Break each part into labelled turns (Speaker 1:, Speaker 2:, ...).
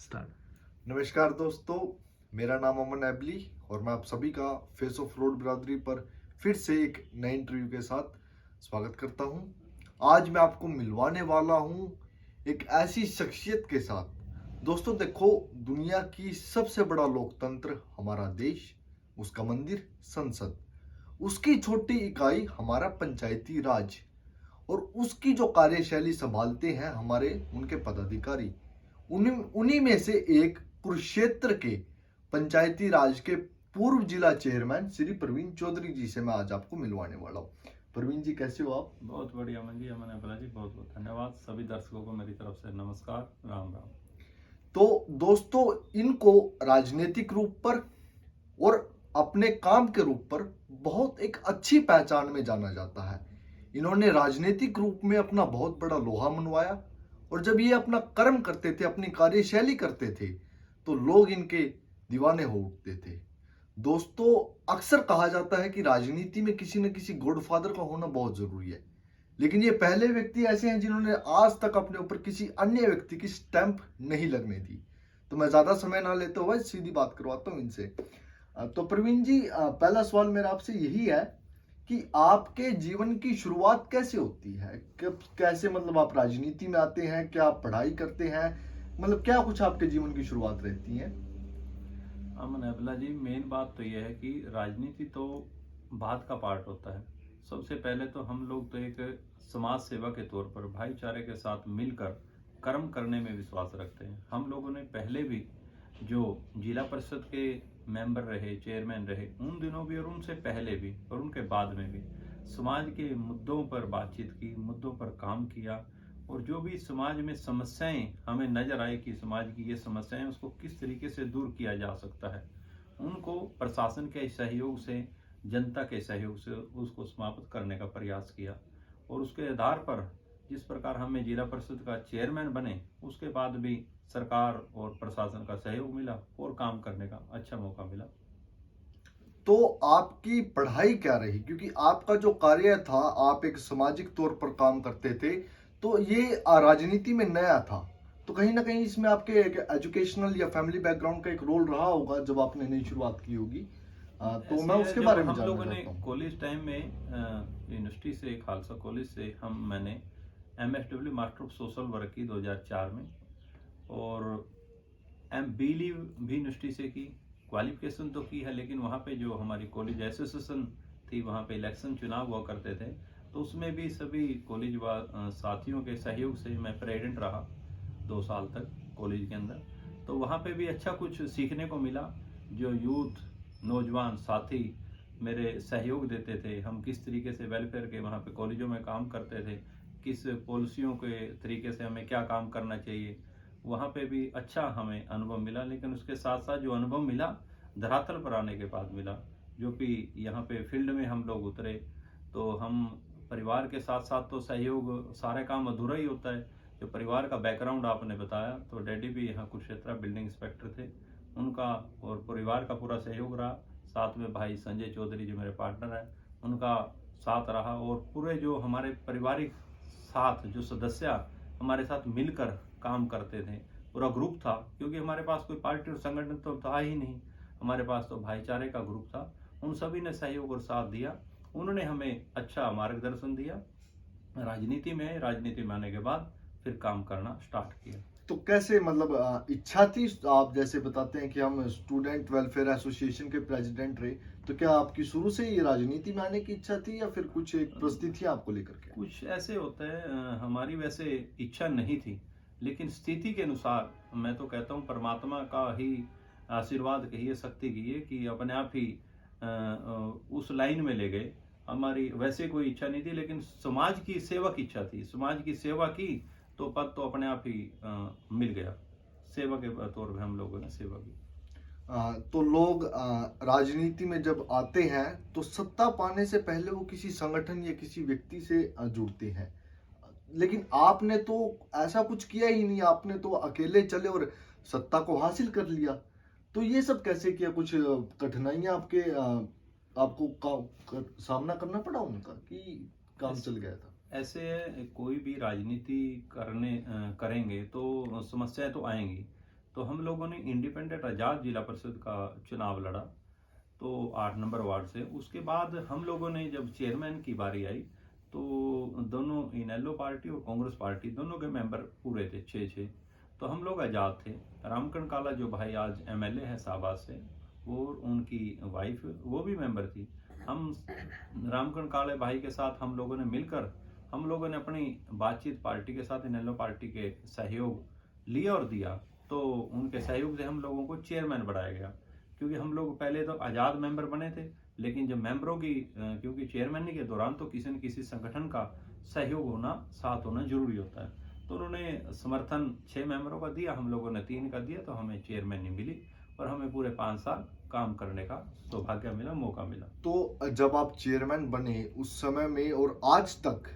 Speaker 1: Start.
Speaker 2: नमस्कार दोस्तों, मेरा नाम अमन एबली और मैं आप सभी का फेस ऑफ रोड बिरादरी पर फिर से एक नए इंटरव्यू के साथ स्वागत करता हूं। आज मैं आपको मिलवाने वाला हूं एक ऐसी शख्सियत के साथ। दोस्तों देखो, दुनिया की सबसे बड़ा लोकतंत्र हमारा देश, उसका मंदिर संसद, उसकी छोटी इकाई हमारा पंचायती राज और उसकी जो कार्यशैली संभालते हैं हमारे उनके पदाधिकारी। उन्हीं उन्हीं में से एक कुरुक्षेत्र के पंचायती राज के पूर्व जिला चेयरमैन श्री प्रवीण चौधरी जी से मैं आज आपको मिलवाने वाला हूँ। प्रवीण जी, कैसे हो आप?
Speaker 3: बहुत बढ़िया अमन जी, अमन अबला जी, बहुत बहुत धन्यवाद। सभी दर्शकों को मेरी तरफ से नमस्कार, राम राम।
Speaker 2: तो दोस्तों, इनको राजनीतिक रूप पर और अपने काम के रूप पर बहुत एक अच्छी पहचान में जाना जाता है। इन्होंने राजनीतिक रूप में अपना बहुत बड़ा लोहा मनवाया और जब ये अपना कर्म करते थे, अपनी कार्यशैली करते थे, तो लोग इनके दीवाने हो उठते थे। दोस्तों, अक्सर कहा जाता है कि राजनीति में किसी न किसी गॉडफादर का होना बहुत जरूरी है, लेकिन ये पहले व्यक्ति ऐसे हैं जिन्होंने आज तक अपने ऊपर किसी अन्य व्यक्ति की स्टैंप नहीं लगने दी। तो मैं ज्यादा समय ना लेते हुए सीधी बात करवाता हूं इनसे। तो प्रवीण जी, पहला सवाल मेरा आपसे यही है कि आपके जीवन की शुरुआत कैसे होती है? कब कैसे मतलब आप राजनीति में आते हैं? क्या आप पढ़ाई करते हैं? मतलब क्या कुछ आपके जीवन की शुरुआत रहती है?
Speaker 3: अमन अबला जी, मेन बात तो यह है कि राजनीति तो बात का पार्ट होता है। सबसे पहले तो हम लोग तो एक समाज सेवा के तौर पर भाईचारे के साथ मिलकर कर्म करने में विश्वास रखते हैं। हम लोगों ने पहले भी जो जिला परिषद के मेंबर रहे, चेयरमैन रहे, उन दिनों भी और उनसे पहले भी और उनके बाद में भी समाज के मुद्दों पर बातचीत की, मुद्दों पर काम किया और जो भी समाज में समस्याएं हमें नजर आए कि समाज की ये समस्याएं उसको किस तरीके से दूर किया जा सकता है, उनको प्रशासन के सहयोग से, जनता के सहयोग से उसको समाप्त करने का प्रयास किया। और उसके आधार पर जिस प्रकार हमें जिला परिषद का चेयरमैन बने, उसके बाद भी सरकार और प्रशासन का सहयोग मिला और काम करने का अच्छा मौका मिला।
Speaker 2: तो आपकी पढ़ाई क्या रही? क्योंकि आपका जो कार्य था, आप एक सामाजिक तौर पर काम करते थे, तो ये राजनीति में नया था। तो कहीं ना कहीं इसमें आपके एक एजुकेशनल या फैमिली बैकग्राउंड का एक रोल रहा होगा जब आपने नई शुरुआत की होगी। तो
Speaker 3: ऐसे
Speaker 2: मैं
Speaker 3: है,
Speaker 2: उसके
Speaker 3: जब
Speaker 2: बारे में
Speaker 3: हम
Speaker 2: जानना
Speaker 3: लोगों ने
Speaker 2: चाहता हूँ।
Speaker 3: कॉलेज टाइम में यूनिवर्सिटी से, खालसा कॉलेज से मैंने MSW master of social work की 2004 में और BLE भी यूनिवर्सिटी से की। क्वालिफिकेशन तो की है, लेकिन वहाँ पे जो हमारी कॉलेज एसोसिएशन थी, वहाँ पे इलेक्शन चुनाव हुआ करते थे, तो उसमें भी सभी कॉलेज साथियों के सहयोग से मैं प्रेसिडेंट रहा 2 साल तक कॉलेज के अंदर। तो वहाँ पे भी अच्छा कुछ सीखने को मिला। जो यूथ, नौजवान साथी मेरे सहयोग देते थे, हम किस तरीके से वेलफेयर के वहाँ पे कॉलेजों में काम करते थे, किस पॉलिसियों के तरीके से हमें क्या काम करना चाहिए, वहाँ पे भी अच्छा हमें अनुभव मिला। लेकिन उसके साथ साथ जो अनुभव मिला धरातल पर आने के बाद मिला, जो कि यहाँ पे फील्ड में हम लोग उतरे, तो हम परिवार के साथ साथ तो सहयोग, सारे काम अधूरा ही होता है। जो परिवार का बैकग्राउंड आपने बताया, तो डैडी भी यहाँ कुरुक्षेत्र बिल्डिंग इंस्पेक्टर थे, उनका और परिवार का पूरा सहयोग रहा। साथ में भाई संजय चौधरी जो मेरे पार्टनर हैं, उनका साथ रहा और पूरे जो हमारे पारिवारिक साथ जो सदस्य हमारे साथ मिलकर काम करते थे, पूरा ग्रुप था। क्योंकि हमारे पास कोई पार्टी और संगठन तो था ही नहीं, हमारे पास तो भाईचारे का ग्रुप था। उन सभी ने सहयोग और साथ दिया, उन्होंने हमें अच्छा मार्गदर्शन दिया। राजनीति में आने के बाद फिर काम करना स्टार्ट किया।
Speaker 2: तो कैसे मतलब इच्छा थी? आप जैसे बताते हैं कि हम स्टूडेंट वेलफेयर एसोसिएशन के प्रेसिडेंट रहे, तो क्या आपकी शुरू से ही राजनीति में आने की इच्छा थी या फिर कुछ एक परिस्थिति आपको लेकर के?
Speaker 3: कुछ ऐसे होता है, हमारी वैसे इच्छा नहीं थी, लेकिन स्थिति के अनुसार, मैं तो कहता हूँ परमात्मा का ही आशीर्वाद कहिए, शक्ति कहिए, कि अपने आप ही उस लाइन में ले गए। हमारी वैसे कोई इच्छा नहीं थी, लेकिन समाज की सेवा की इच्छा थी। समाज की सेवा की तो पद तो अपने आप ही मिल गया। सेवा के तौर पे हम लोगों ने सेवा की।
Speaker 2: तो लोग राजनीति में जब आते हैं तो सत्ता पाने से पहले वो किसी संगठन या किसी व्यक्ति से जुड़ते हैं, लेकिन आपने तो ऐसा कुछ किया ही नहीं। आपने तो अकेले चले और सत्ता को हासिल कर लिया। तो ये सब कैसे किया? कुछ कठिनाइयां आपको सामना करना पड़ा उनका कि काम चल गया था?
Speaker 3: ऐसे कोई भी राजनीति करेंगे तो समस्याएं तो आएंगी। तो हम लोगों ने इंडिपेंडेंट आज़ाद जिला परिषद का चुनाव लड़ा, तो 8 नंबर वार्ड से। उसके बाद हम लोगों ने जब चेयरमैन की बारी आई तो दोनों इनेलो पार्टी और कांग्रेस पार्टी दोनों के मेंबर पूरे थे, 6-6। तो हम लोग आज़ाद थे। रामकरण काला जो भाई आज एमएलए है शाहबाद से, वो उनकी वाइफ वो भी मेंबर थी। हम रामकरण काले भाई के साथ हम लोगों ने मिलकर हम लोगों ने अपनी बातचीत पार्टी के साथ इनेलो पार्टी के सहयोग लिया और दिया, तो उनके सहयोग से हम लोगों को चेयरमैन बनाया गया। क्योंकि हम लोग पहले तो आज़ाद मेंबर बने थे, लेकिन जब मेंबरों की क्योंकि चेयरमैन के दौरान तो किसी न किसी संगठन का सहयोग होना, साथ होना जरूरी होता है। तो उन्होंने समर्थन 6 मेंबरों का दिया, हम लोगों ने 3 का दिया, तो हमें चेयरमैन मिली और हमें पूरे 5 साल काम करने का सौभाग्य मिला, मौका मिला।
Speaker 2: तो जब आप चेयरमैन बने उस समय में और आज तक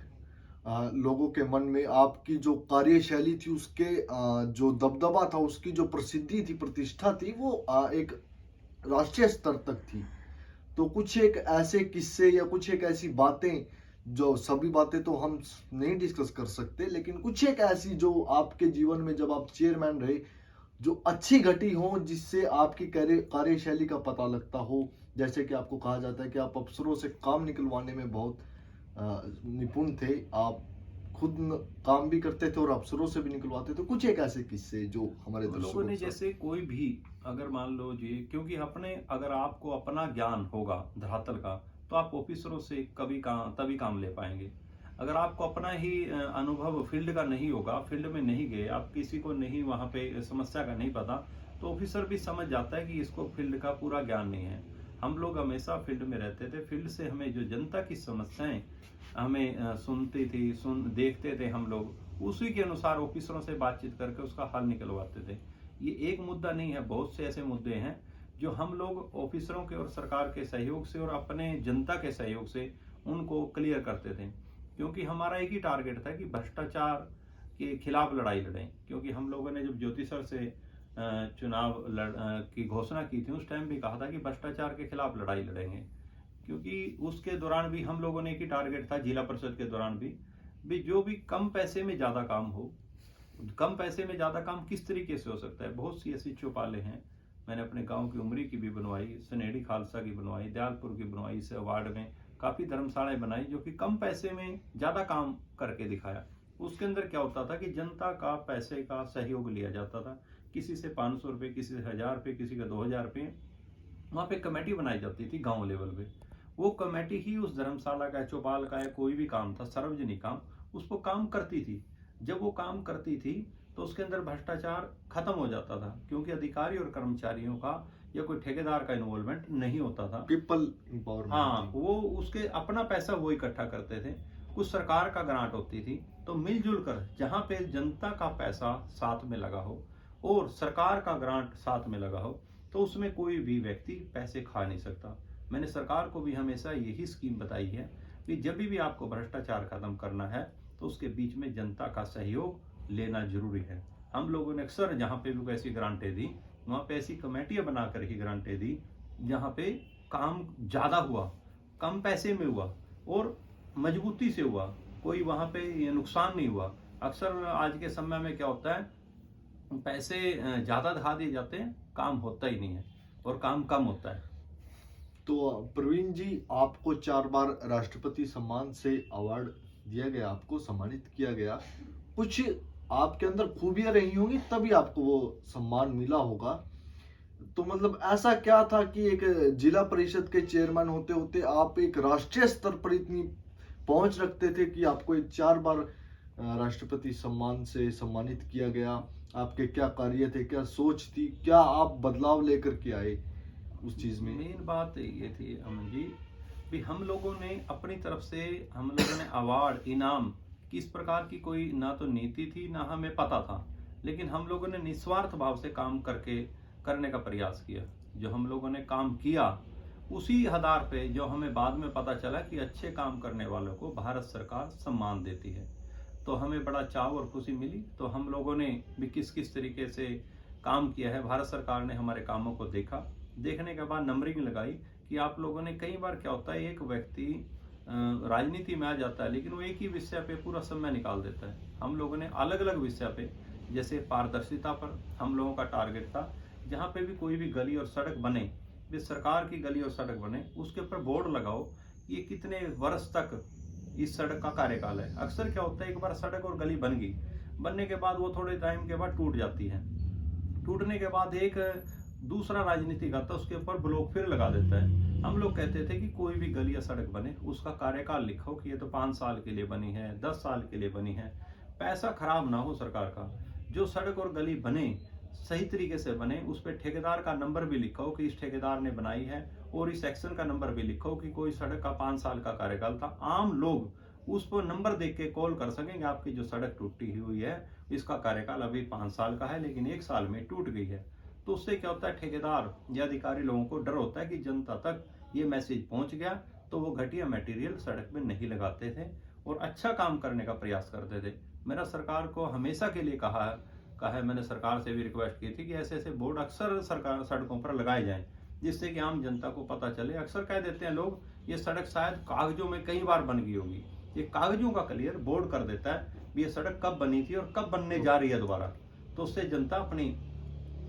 Speaker 2: लोगों के मन में आपकी जो कार्यशैली थी, उसके जो दबदबा था, उसकी जो प्रसिद्धि थी, प्रतिष्ठा थी, वो एक राष्ट्रीय स्तर तक थी। तो कुछ एक ऐसे किस्से या कुछ एक ऐसी बातें, जो सभी बातें तो हम नहीं डिस्कस कर सकते, लेकिन कुछ एक ऐसी जो आपके जीवन में जब आप चेयरमैन रहे जो अच्छी घटी हो, जिससे आपकी कार्यशैली का पता लगता हो। जैसे कि आपको कहा जाता है कि आप अफसरों से काम निकलवाने में बहुत निपुण थे, आप खुद काम भी करते थे और अफसरों से भी निकलवाते थे। कुछ एक ऐसे किस्से जो हमारे
Speaker 3: लोगों
Speaker 2: दर्शकों
Speaker 3: ने
Speaker 2: के साथ।
Speaker 3: जैसे कोई भी अगर मान लो जी, क्योंकि अपने अगर आपको अपना ज्ञान होगा धरातल का, तो आप ऑफिसरों से तभी काम ले पाएंगे। अगर आपको अपना ही अनुभव फील्ड का नहीं होगा, फील्ड में नहीं गए, आप किसी को नहीं वहाँ पे समस्या का नहीं पता, तो ऑफिसर भी समझ जाता है कि इसको फील्ड का पूरा ज्ञान नहीं है। हम लोग हमेशा फील्ड में रहते थे, फील्ड से हमें जो जनता की समस्याएं हमें सुनती थी, देखते थे हम लोग, उसी के अनुसार ऑफिसरों से बातचीत करके उसका हल निकलवाते थे। ये एक मुद्दा नहीं है, बहुत से ऐसे मुद्दे हैं जो हम लोग ऑफिसरों के और सरकार के सहयोग से और अपने जनता के सहयोग से उनको क्लियर करते थे। क्योंकि हमारा एक ही टारगेट था कि भ्रष्टाचार के खिलाफ लड़ाई लड़ें। क्योंकि हम लोगों ने जब ज्योति सर से चुनाव की घोषणा की थी, उस टाइम भी कहा था कि भ्रष्टाचार के खिलाफ लड़ाई लड़ेंगे। क्योंकि उसके दौरान भी हम लोगों ने एक ही टारगेट था, जिला परिषद के दौरान भी जो भी कम पैसे में ज्यादा काम हो। कम पैसे में ज्यादा काम किस तरीके से हो सकता है? बहुत सी ऐसी चौपालें हैं, मैंने अपने गांव की उमरी की भी बनवाई, सनेड़ी खालसा की बनवाई, दयालपुर की बनवाई, इस वार्ड में काफी धर्मशालाएं बनाई जो कि कम पैसे में ज्यादा काम करके दिखाया। उसके अंदर क्या होता था कि जनता का पैसे का सहयोग लिया जाता था। किसी से 500 रुपये, किसी से 1000 रुपये, किसी का 2000 रुपये, वहाँ पे कमेटी बनाई जाती थी गांव लेवल पे। वो कमेटी ही उस धर्मशाला का, चौपाल का, या कोई भी काम था सार्वजनिक काम, उसको काम करती थी। जब वो काम करती थी तो उसके अंदर भ्रष्टाचार खत्म हो जाता था, क्योंकि अधिकारी और कर्मचारियों का या कोई ठेकेदार का इन्वॉल्वमेंट नहीं होता था।
Speaker 2: People empowerment.
Speaker 3: हाँ, वो उसके अपना पैसा वो इकट्ठा करते थे। कुछ सरकार का ग्रांट होती थी, तो मिलजुल कर जहाँ पे जनता का पैसा साथ में लगा हो और सरकार का ग्रांट साथ में लगा हो, तो उसमें कोई भी व्यक्ति पैसे खा नहीं सकता। मैंने सरकार को भी हमेशा यही स्कीम बताई है कि जब भी आपको भ्रष्टाचार खत्म करना है तो उसके बीच में जनता का सहयोग लेना जरूरी है। हम लोगों ने अक्सर जहाँ पे भी ऐसी ग्रांटें दी, वहाँ पे ऐसी कमेटियां बनाकर ही ग्रांटें दी जहाँ पे काम ज्यादा हुआ, कम पैसे में हुआ और मजबूती से हुआ, कोई वहाँ पे ये नुकसान नहीं हुआ। अक्सर आज के समय में क्या होता है, पैसे ज्यादा दिखा दिए जाते हैं, काम होता ही नहीं है और काम कम होता है।
Speaker 2: तो प्रवीण जी, आपको 4 बार राष्ट्रपति सम्मान से अवार्ड दिया गया, आपको सम्मानित किया गया। कुछ आपके अंदर खूबियां रही होंगी तभी आपको वो सम्मान मिला होगा। तो मतलब ऐसा क्या था कि एक जिला परिषद के चेयरमैन होते होते आप एक राष्ट्रीय स्तर पर इतनी पहुंच रखते थे कि आपको एक 4 बार राष्ट्रपति सम्मान से सम्मानित किया गया? आपके क्या कार्य थे, क्या सोच थी, क्या आप बदलाव लेकर के आए उस चीज में?
Speaker 3: मेन बात ये थी अमन जी, भी हम लोगों ने अपनी तरफ से हम लोगों ने अवार्ड, इनाम, किस प्रकार की कोई ना तो नीति थी ना हमें पता था, लेकिन हम लोगों ने निस्वार्थ भाव से काम करने का प्रयास किया। जो हम लोगों ने काम किया उसी आधार पे जो हमें बाद में पता चला कि अच्छे काम करने वालों को भारत सरकार सम्मान देती है, तो हमें बड़ा चाव और खुशी मिली। तो हम लोगों ने भी किस किस तरीके से काम किया है, भारत सरकार ने हमारे कामों को देखा, देखने के बाद नंबरिंग लगाई कि आप लोगों ने, कई बार क्या होता है एक व्यक्ति राजनीति में आ जाता है लेकिन वो एक ही विषय पे पूरा समय निकाल देता है। हम लोगों ने अलग अलग विषय पे जैसे पारदर्शिता पर हम लोगों का टारगेट था, जहाँ पे भी कोई भी गली और सड़क बने, भी सरकार की गली और सड़क बने, उसके ऊपर बोर्ड लगाओ ये कितने वर्ष तक इस सड़क का कार्यकाल है। अक्सर क्या होता है, एक बार सड़क और गली बन गई, बनने के बाद वो थोड़े टाइम के बाद टूट जाती है, टूटने के बाद एक दूसरा राजनीतिक आता है उसके ऊपर ब्लॉक फिर लगा देता है। हम लोग कहते थे कि कोई भी गली या सड़क बने उसका कार्यकाल लिखो कि ये तो 5 साल के लिए बनी है, 10 साल के लिए बनी है, पैसा खराब ना हो सरकार का। जो सड़क और गली बने सही तरीके से बने, उस पर ठेकेदार का नंबर भी लिखो कि इस ठेकेदार ने बनाई है, और इस सेक्शन का नंबर भी लिखो कि कोई सड़क का 5 साल का कार्यकाल था। आम लोग उस पर नंबर देख के कॉल कर सकेंगे, आपकी जो सड़क टूटी हुई है इसका कार्यकाल अभी 5 साल का है लेकिन 1 साल में टूट गई है। तो उससे क्या होता है, ठेकेदार या अधिकारी लोगों को डर होता है कि जनता तक ये मैसेज पहुंच गया, तो वो घटिया मटेरियल सड़क में नहीं लगाते थे और अच्छा काम करने का प्रयास करते थे। मेरा सरकार को हमेशा के लिए कहा है, मैंने सरकार से भी रिक्वेस्ट की थी कि ऐसे ऐसे बोर्ड अक्सर सरकार सड़कों पर लगाए जाएं, जिससे कि आम जनता को पता चले। अक्सर कह देते हैं लोग ये सड़क शायद कागजों में कई बार बन गई होगी, ये कागजों का क्लियर बोर्ड कर देता है ये सड़क कब बनी थी और कब बनने जा रही है दोबारा, तो उससे जनता अपनी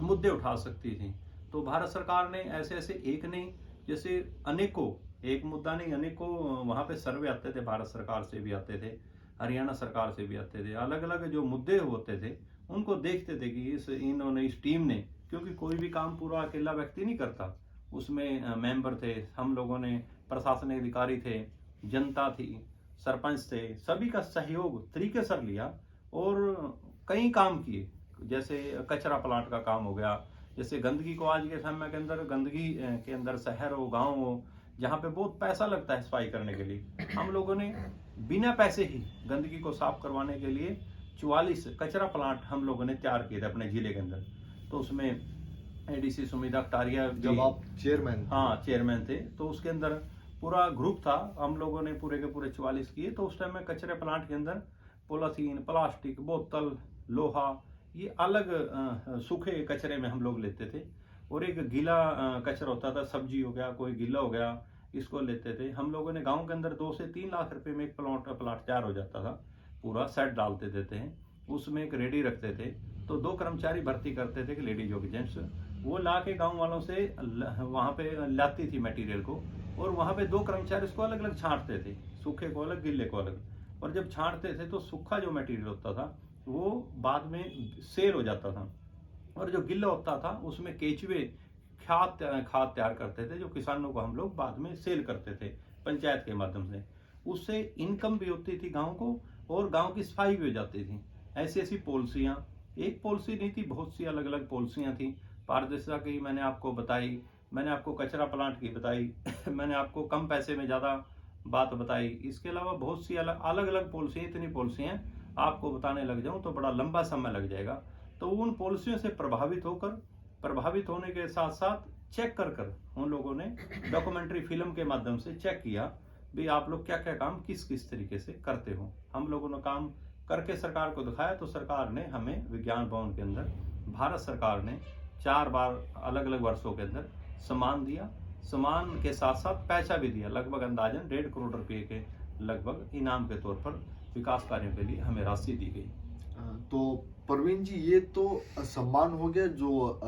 Speaker 3: मुद्दे उठा सकती थी। तो भारत सरकार ने ऐसे ऐसे एक नहीं, जैसे अनेकों, एक मुद्दा नहीं अनेकों वहाँ पे सर्वे आते थे, भारत सरकार से भी आते थे, हरियाणा सरकार से भी आते थे, अलग अलग जो मुद्दे होते थे उनको देखते थे कि इस टीम ने, क्योंकि कोई भी काम पूरा अकेला व्यक्ति नहीं करता, उसमें मेंबर थे, हम लोगों ने, प्रशासनिक अधिकारी थे, जनता थी, सरपंच थे, सभी का सहयोग तरीके से लिया और कई काम किए। जैसे कचरा प्लांट का काम हो गया, जैसे गंदगी को आज के समय के अंदर, गंदगी के अंदर शहर हो गांव हो जहाँ पे बहुत पैसा लगता है सफाई करने के लिए, हम लोगों ने बिना पैसे ही गंदगी को साफ करवाने के लिए 44 कचरा प्लांट हम लोगों ने तैयार किए थे अपने जिले के अंदर। तो उसमें एडीसी सुमिता कटारिया,
Speaker 2: जब आप चेयरमैन,
Speaker 3: हाँ चेयरमैन थे, तो उसके अंदर पूरा ग्रुप था, हम लोगों ने पूरे के पूरे 44 किए। तो उस टाइम में कचरे प्लांट के अंदर पॉलीथीन, प्लास्टिक, बोतल, लोहा, ये अलग सूखे कचरे में हम लोग लेते थे, और एक गीला कचरा होता था, सब्जी हो गया, कोई गीला हो गया, इसको लेते थे। हम लोगों ने गांव के अंदर 2 से 3 लाख रुपए में एक प्लाट तैयार हो जाता था, पूरा सेट डालते देते हैं, उसमें एक रेडी रखते थे, तो 2 कर्मचारी भर्ती करते थे कि लेडीज और जेंट्स, वो ला के गाँव वालों से वहाँ पे लाती थी मटीरियल को, और वहाँ पे 2 कर्मचारी उसको अलग अलग छांटते थे, सूखे को अलग, गीले को अलग। और जब छांटते थे तो सूखा जो मटेरियल होता था वो बाद में सेल हो जाता था, और जो गिल्ला होता था उसमें केचुए खाद तैयार करते थे, जो किसानों को हम लोग बाद में सेल करते थे पंचायत के माध्यम से। उससे इनकम भी होती थी गांव को, और गांव की सफाई भी हो जाती थी। ऐसी ऐसी पॉलिसियाँ, एक पॉलिसी नहीं थी, बहुत सी अलग अलग पॉलिसियाँ थी। पारदर्शिता की मैंने आपको बताई, मैंने आपको कचरा प्लांट की बताई मैंने आपको कम पैसे में ज़्यादा बात बताई। इसके अलावा बहुत सी अलग अलग पॉलिसी, इतनी पॉलिसियाँ आपको बताने लग जाऊं तो बड़ा लंबा समय लग जाएगा। तो उन पॉलिसियों से प्रभावित होने के साथ साथ चेक कर उन लोगों ने डॉक्यूमेंट्री फिल्म के माध्यम से चेक किया भी आप लोग क्या क्या काम किस किस तरीके से करते हो। हम लोगों ने काम करके सरकार को दिखाया, तो सरकार ने हमें विज्ञान भवन के अंदर, भारत सरकार ने 4 बार अलग अलग वर्षों के अंदर सम्मान दिया। सम्मान के साथ साथ पैसा भी दिया, लगभग अंदाजन 1.5 करोड़ रुपए के लगभग इनाम के तौर पर विकास कार्यों के लिए हमें राशि दी गई।
Speaker 2: तो प्रवीण जी, ये तो सम्मान हो गया जो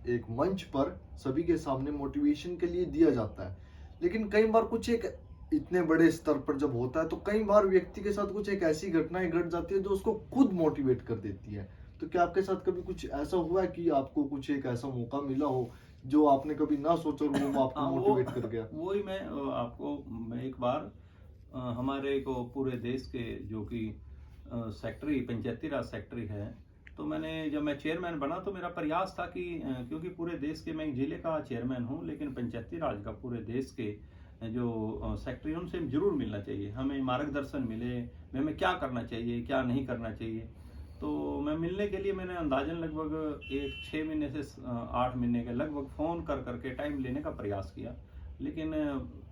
Speaker 2: एक मंच पर सभी के सामने मोटिवेशन के लिए दिया जाता है, लेकिन कई बार कुछ एक इतने बड़े स्तर पर जब होता है तो कई बार व्यक्ति के साथ कुछ एक ऐसी घटनाएं घट जाती है जो उसको खुद मोटिवेट कर देती है। तो क्या आपके साथ कभी कुछ ऐसा हुआ है कि आपको कुछ एक ऐसा मौका मिला हो जो आपने कभी ना सोचा हो, वो आपको मोटिवेट कर गया?
Speaker 3: वही मैं एक बार हमारे को पूरे देश के जो कि सेक्रेटरी, पंचायती राज सेक्रेटरी है, तो जब मैं चेयरमैन बना तो मेरा प्रयास था कि क्योंकि पूरे देश के, मैं एक जिले का चेयरमैन हूँ लेकिन पंचायती राज का पूरे देश के जो सेक्रेटरी उनसे जरूर मिलना चाहिए, हमें मार्गदर्शन मिले, हमें क्या करना चाहिए क्या नहीं करना चाहिए। तो मैं मिलने के लिए मैंने अंदाजन लगभग 6 महीने से 8 महीने के लगभग फ़ोन करके टाइम लेने का प्रयास किया, लेकिन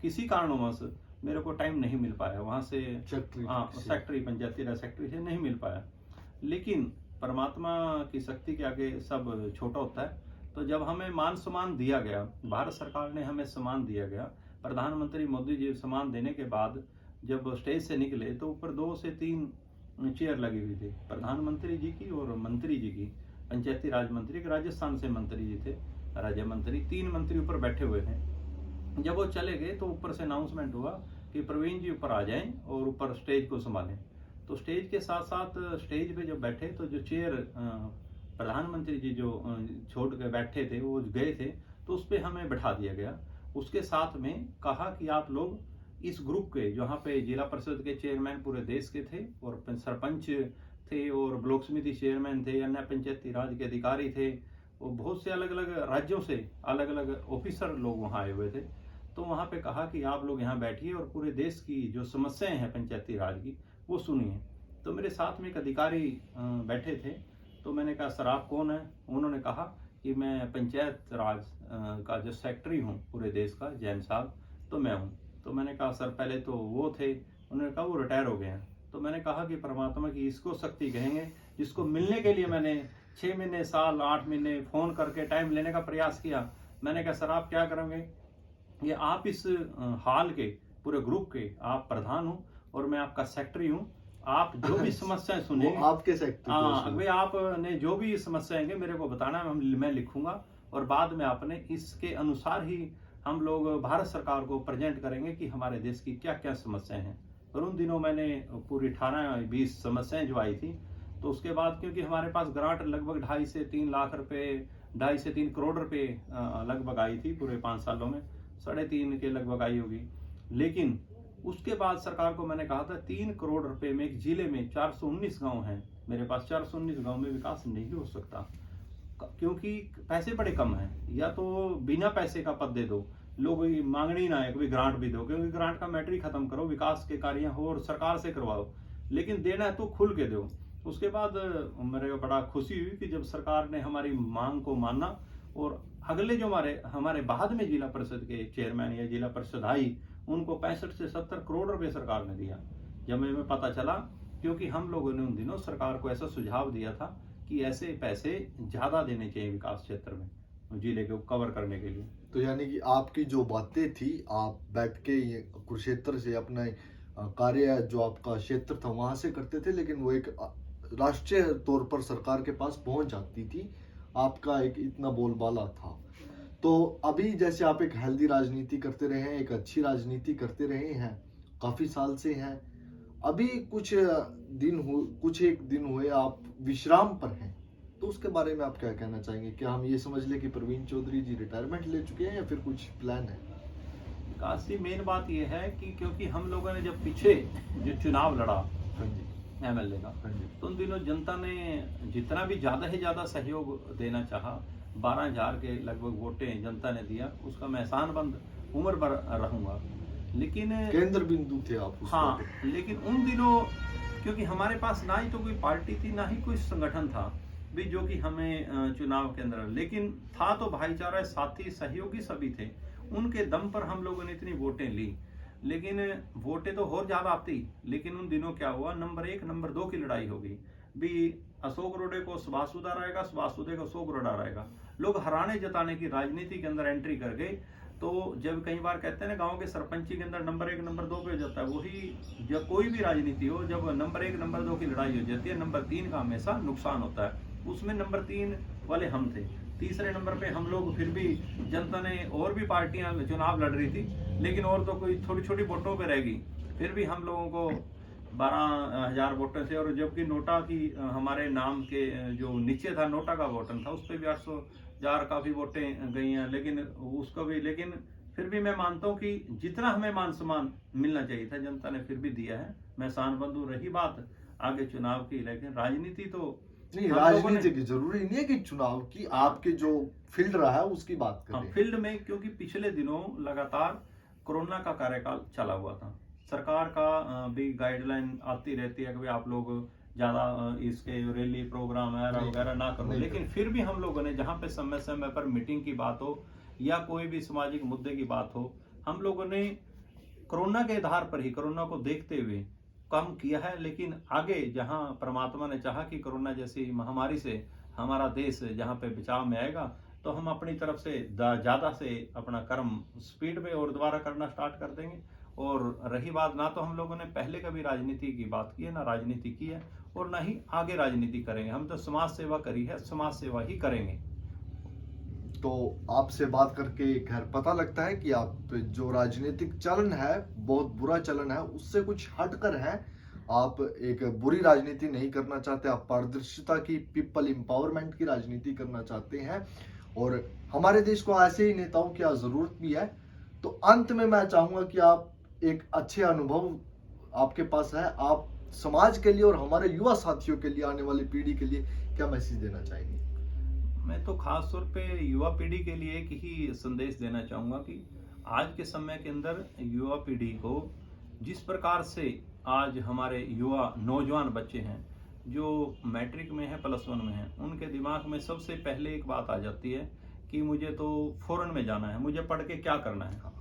Speaker 3: किसी कारणवश मेरे को टाइम नहीं मिल पाया वहाँ से, सेक्रेटरी, पंचायती राज सेक्रेटरी से नहीं मिल पाया। लेकिन परमात्मा की शक्ति के आगे सब छोटा होता है। तो जब हमें मान सम्मान दिया गया, भारत सरकार ने हमें सम्मान दिया गया, प्रधानमंत्री मोदी जी सम्मान देने के बाद जब स्टेज से निकले तो ऊपर 2 से 3 चेयर लगी हुई थी, प्रधानमंत्री जी की और मंत्री जी की। पंचायती राज मंत्री, एक राजस्थान से मंत्री जी थे, राज्य मंत्री, 3 मंत्री ऊपर बैठे हुए थे। जब वो चले गए तो ऊपर से अनाउंसमेंट हुआ कि प्रवीण जी ऊपर आ जाएं और ऊपर स्टेज को संभालें। तो स्टेज के साथ साथ स्टेज पे जब बैठे तो जो चेयर प्रधानमंत्री जी जो छोड़ के बैठे थे वो गए थे, तो उस पर हमें बैठा दिया गया। उसके साथ में कहा कि आप लोग इस ग्रुप के, जहाँ पे जिला परिषद के चेयरमैन पूरे देश के थे और सरपंच थे और ब्लॉक समिति चेयरमैन थे, अन्य पंचायती राज के अधिकारी थे और बहुत से अलग अलग राज्यों से अलग अलग ऑफिसर लोग वहाँ आए हुए थे। तो वहाँ पे कहा कि आप लोग यहाँ बैठिए और पूरे देश की जो समस्याएं हैं पंचायती राज की वो सुनिए। तो मेरे साथ में एक अधिकारी बैठे थे, तो मैंने कहा सर आप कौन है? उन्होंने कहा कि मैं पंचायत राज का जो सेक्रेटरी हूँ पूरे देश का, जैन साहब, तो मैं हूँ। तो मैंने कहा सर पहले तो वो थे, उन्होंने कहा वो रिटायर हो गए हैं। तो मैंने कहा कि परमात्मा की इसको शक्ति कहेंगे जिसको मिलने के लिए मैंने 6 महीने, साल, 8 महीने फ़ोन करके टाइम लेने का प्रयास किया। मैंने कहा सर आप क्या करेंगे? ये आप इस हाल के पूरे ग्रुप के आप प्रधान हो और मैं आपका सेक्रेटरी हूँ। आप जो भी समस्याएं सुने,
Speaker 2: आपके सेक्टर
Speaker 3: भाई आपने जो भी समस्याएं हैं मेरे को बताना, मैं लिखूंगा और बाद में आपने इसके अनुसार ही हम लोग भारत सरकार को प्रेजेंट करेंगे कि हमारे देश की क्या क्या समस्याएं हैं। और उन दिनों मैंने पूरी 18-20 समस्याएं जो आई थी, तो उसके बाद क्योंकि हमारे पास ग्रांट लगभग 2.5 से 3 लाख रुपए, 2.5 से 3 करोड़ रुपए लगभग आई थी पूरे 5 सालों में, 3.5 के लगभग आई होगी। लेकिन उसके बाद सरकार को मैंने कहा था 3 करोड़ रुपए में एक जिले में 419 गांव हैं, मेरे पास 419 गांव में विकास नहीं हो सकता क्योंकि पैसे बड़े कम हैं। या तो बिना पैसे का पद दे दो, लोग मांगनी ना है, कभी ग्रांट भी दो, क्योंकि ग्रांट का मैटर ही खत्म करो, विकास के कार्य हो और सरकार से करवाओ, लेकिन देना है तो खुल के दो। उसके बाद मेरे को बड़ा खुशी हुई कि जब सरकार ने हमारी मांग को माना और अगले जो हमारे बाद में जिला परिषद के चेयरमैन या जिला परिषद आई, उनको 65 से 70 करोड़ रुपए सरकार ने दिया। जब हमें पता चला, क्योंकि हम लोगों ने उन दिनों सरकार को ऐसा सुझाव दिया था कि ऐसे पैसे ज्यादा देने चाहिए विकास क्षेत्र में जिले को कवर करने के लिए।
Speaker 2: तो यानी कि आपकी जो बातें थी, आप बैठ के ये कुरुक्षेत्र से अपना कार्य जो आपका क्षेत्र था वहां से करते थे, लेकिन वो एक राष्ट्रीय तौर पर सरकार के पास पहुंच जाती थी, आपका एक इतना बोलबाला था। तो अभी जैसे आप एक हेल्दी राजनीति करते रहे हैं, एक अच्छी राजनीति करते रहे हैं, काफी साल से हैं, अभी कुछ एक दिन हुए आप विश्राम पर हैं, तो उसके बारे में आप क्या कहना चाहेंगे? क्या हम ये समझ ले कि प्रवीण चौधरी जी रिटायरमेंट ले चुके हैं या फिर कुछ प्लान है?
Speaker 3: काशी मेन बात यह है कि क्योंकि हम लोगों ने जब पीछे जो चुनाव लड़ा एमएलए का, तो उन दिनों जनता ने जितना भी ज्यादा से ज्यादा सहयोग देना चाहा, 12,000 के लगभग वोटें जनता ने दिया, उसका मैं एहसानमंद उम्र भर रहूंगा। लेकिन
Speaker 2: केंद्र बिंदु थे आप उस
Speaker 3: हाँ,
Speaker 2: वक्त।
Speaker 3: लेकिन उन दिनों क्योंकि हमारे पास ना ही तो कोई पार्टी थी, ना ही कोई संगठन था भी जो कि हमें चुनाव के अंदर, लेकिन था तो भाईचारा, साथी सहयोगी सभी थे, उनके दम पर हम लोगों ने इतनी वोटें ली। लेकिन वोटें तो और ज्यादा आती, लेकिन उन दिनों क्या हुआ, नंबर 1 नंबर 2 की लड़ाई होगी भी। अशोक रोडे को सुभाष उदा रहेगा, सुभाष उदे को अशोक रोडा रहेगा। लोग हराने जताने की राजनीति के अंदर एंट्री कर गए। तो जब कई बार कहते हैं ना गांव के सरपंची के अंदर नंबर 1 नंबर 2 पे हो जाता है, वही जब कोई भी राजनीति हो, जब नंबर 1 नंबर 2 की लड़ाई हो जाती है, नंबर 3 का हमेशा नुकसान होता है। उसमें नंबर 3 वाले हम थे, तीसरे नंबर पे हम लोग, फिर भी जनता ने, और भी पार्टियां चुनाव लड़ रही थी, लेकिन और तो कोई थोड़ी छोटी वोटों पे रह गई, फिर भी हम लोगों को 12,000 वोटों से, और जबकि नोटा की हमारे नाम के जो नीचे था नोटा का बटन था, उस पर भी 800,000 काफी वोटें गई हैं, लेकिन उसको भी, लेकिन फिर भी मैं मानता हूँ कि जितना हमें मान सम्मान मिलना चाहिए था जनता ने फिर भी दिया है। मैं एहसानमंद हूँ। रही बात आगे चुनाव की, लेकिन राजनीति तो
Speaker 2: नहीं, राजनीति की जरूरी नहीं है कि चुनाव की, आपके जो फील्ड रहा है उसकी बात करें।
Speaker 3: फील्ड में, क्योंकि पिछले दिनों लगातार कोरोना का कार्यकाल चला हुआ था, सरकार का भी गाइडलाइन आती रहती है कि आप लोग ज्यादा इसके रैली प्रोग्राम वगैरह ना करो, लेकिन फिर भी हम लोगों ने जहाँ पे समय समय पर मीटिंग की बात हो या कोई भी सामाजिक मुद्दे की बात हो, हम लोगों ने कोरोना के आधार पर ही, कोरोना को देखते हुए कम किया है। लेकिन आगे जहां परमात्मा ने चाहा कि कोरोना जैसी महामारी से हमारा देश जहां पे बचाव में आएगा, तो हम अपनी तरफ से ज्यादा से अपना कर्म स्पीड में और दोबारा करना स्टार्ट कर देंगे। और रही बात, ना तो हम लोगों ने पहले कभी राजनीति की बात की है, ना राजनीति की है, और ना ही आगे राजनीति करेंगे। हम तो समाज सेवा करी है, समाज सेवा ही करेंगे।
Speaker 2: तो आपसे बात करके खैर पता लगता है कि आप जो राजनीतिक चलन है, बहुत बुरा चलन है, उससे कुछ हटकर है। आप एक बुरी राजनीति नहीं करना चाहते, आप पारदर्शिता की, पीपल एम्पावरमेंट की राजनीति करना चाहते हैं, और हमारे देश को ऐसे ही नेताओं की जरूरत भी है। तो अंत में मैं चाहूंगा कि आप एक अच्छे अनुभव आपके पास है, आप समाज के लिए और हमारे युवा साथियों के लिए, आने वाली पीढ़ी के लिए क्या मैसेज देना चाहेंगे?
Speaker 3: मैं तो खास तौर पे युवा पीढ़ी के लिए एक ही संदेश देना चाहूँगा कि आज के समय के अंदर युवा पीढ़ी को जिस प्रकार से आज हमारे युवा नौजवान बच्चे हैं जो मैट्रिक में हैं, +1 में हैं, उनके दिमाग में सबसे पहले एक बात आ जाती है कि मुझे तो फॉरेन में जाना है, मुझे पढ़ के क्या करना है,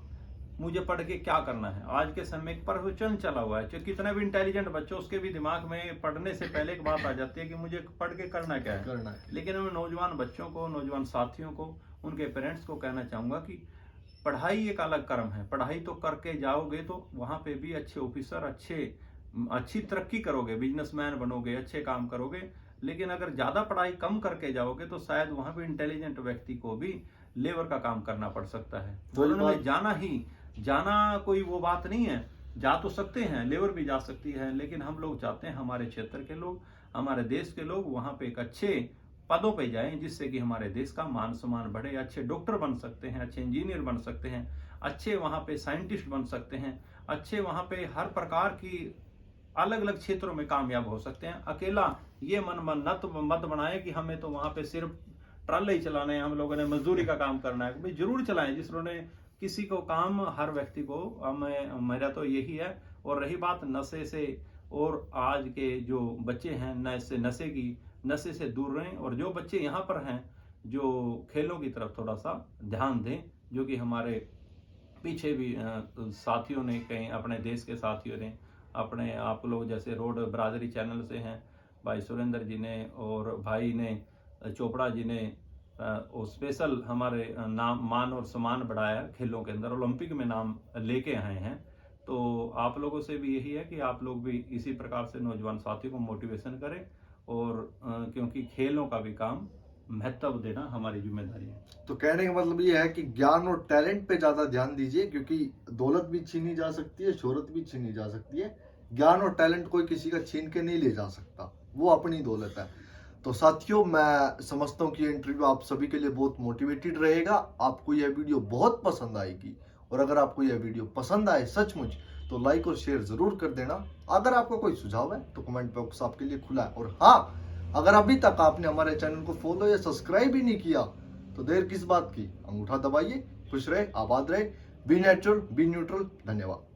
Speaker 3: मुझे पढ़ के क्या करना है। आज के समय एक प्रवचन चला हुआ है, चाहे कितना भी इंटेलिजेंट बच्चों, उसके भी दिमाग में पढ़ने से पहले एक बात आ जाती है कि मुझे पढ़ के करना क्या है। लेकिन मैं नौजवान बच्चों को, नौजवान साथियों को, उनके पेरेंट्स को कहना चाहूँगा कि पढ़ाई एक अलग कर्म है। पढ़ाई तो करके जाओगे तो वहाँ पे भी अच्छे ऑफिसर, अच्छी तरक्की करोगे, बिजनेसमैन बनोगे, अच्छे काम करोगे। लेकिन अगर ज़्यादा पढ़ाई कम करके जाओगे तो शायद वहाँ पे इंटेलिजेंट व्यक्ति को भी लेबर का काम करना पड़ सकता है। फॉरेन में जाना कोई वो बात नहीं है, जा तो सकते हैं, लेबर भी जा सकती है, लेकिन हम लोग चाहते हैं हमारे क्षेत्र के लोग, हमारे देश के लोग वहाँ पे एक अच्छे पदों पे जाएं, जिससे कि हमारे देश का मान सम्मान बढ़े। अच्छे डॉक्टर बन सकते हैं, अच्छे इंजीनियर बन सकते हैं, अच्छे वहाँ पे साइंटिस्ट बन सकते हैं, अच्छे वहाँ पे हर प्रकार की अलग अलग क्षेत्रों में कामयाब हो सकते हैं। अकेला ये मन मत बनाए कि हमें तो वहाँ पे सिर्फ ट्रल ही चलाने हैं, हम लोगों ने मजदूरी का काम करना है। भाई जरूर चलाएं, जिसने किसी को काम, हर व्यक्ति को, मेरा तो यही है। और रही बात नशे से, और आज के जो बच्चे हैं नशे से दूर रहें, और जो बच्चे यहाँ पर हैं जो खेलों की तरफ थोड़ा सा ध्यान दें, जो कि हमारे पीछे भी साथियों ने, कहीं अपने देश के साथियों ने, अपने आप लोग जैसे रोड बरादरी चैनल से हैं भाई सुरेंद्र जी ने और भाई ने चोपड़ा जी ने और स्पेशल हमारे नाम, मान और सम्मान बढ़ाया खेलों के अंदर, ओलंपिक में नाम लेके आए हैं। तो आप लोगों से भी यही है कि आप लोग भी इसी प्रकार से नौजवान साथियों को मोटिवेशन करें, और क्योंकि खेलों का भी काम महत्व देना हमारी जिम्मेदारी है।
Speaker 2: तो कहने का मतलब ये है कि ज्ञान और टैलेंट पे ज्यादा ध्यान दीजिए, क्योंकि दौलत भी छीनी जा सकती है, शोहरत भी छीनी जा सकती है। ज्ञान और टैलेंट कोई किसी का छीन के नहीं ले जा सकता, वो अपनी दौलत है। तो साथियों, मैं समझता हूँ कि ये इंटरव्यू आप सभी के लिए बहुत मोटिवेटेड रहेगा, आपको यह वीडियो बहुत पसंद आएगी। और अगर आपको यह वीडियो पसंद आए सचमुच, तो लाइक और शेयर जरूर कर देना। अगर आपका कोई सुझाव है तो कमेंट बॉक्स आपके लिए खुला है। और हाँ, अगर अभी तक आपने हमारे चैनल को फॉलो या सब्सक्राइब ही नहीं किया तो देर किस बात की, अंगूठा दबाइए। खुश रहे, आबाद रहे, बी नेचुरल, बी न्यूट्रल। धन्यवाद।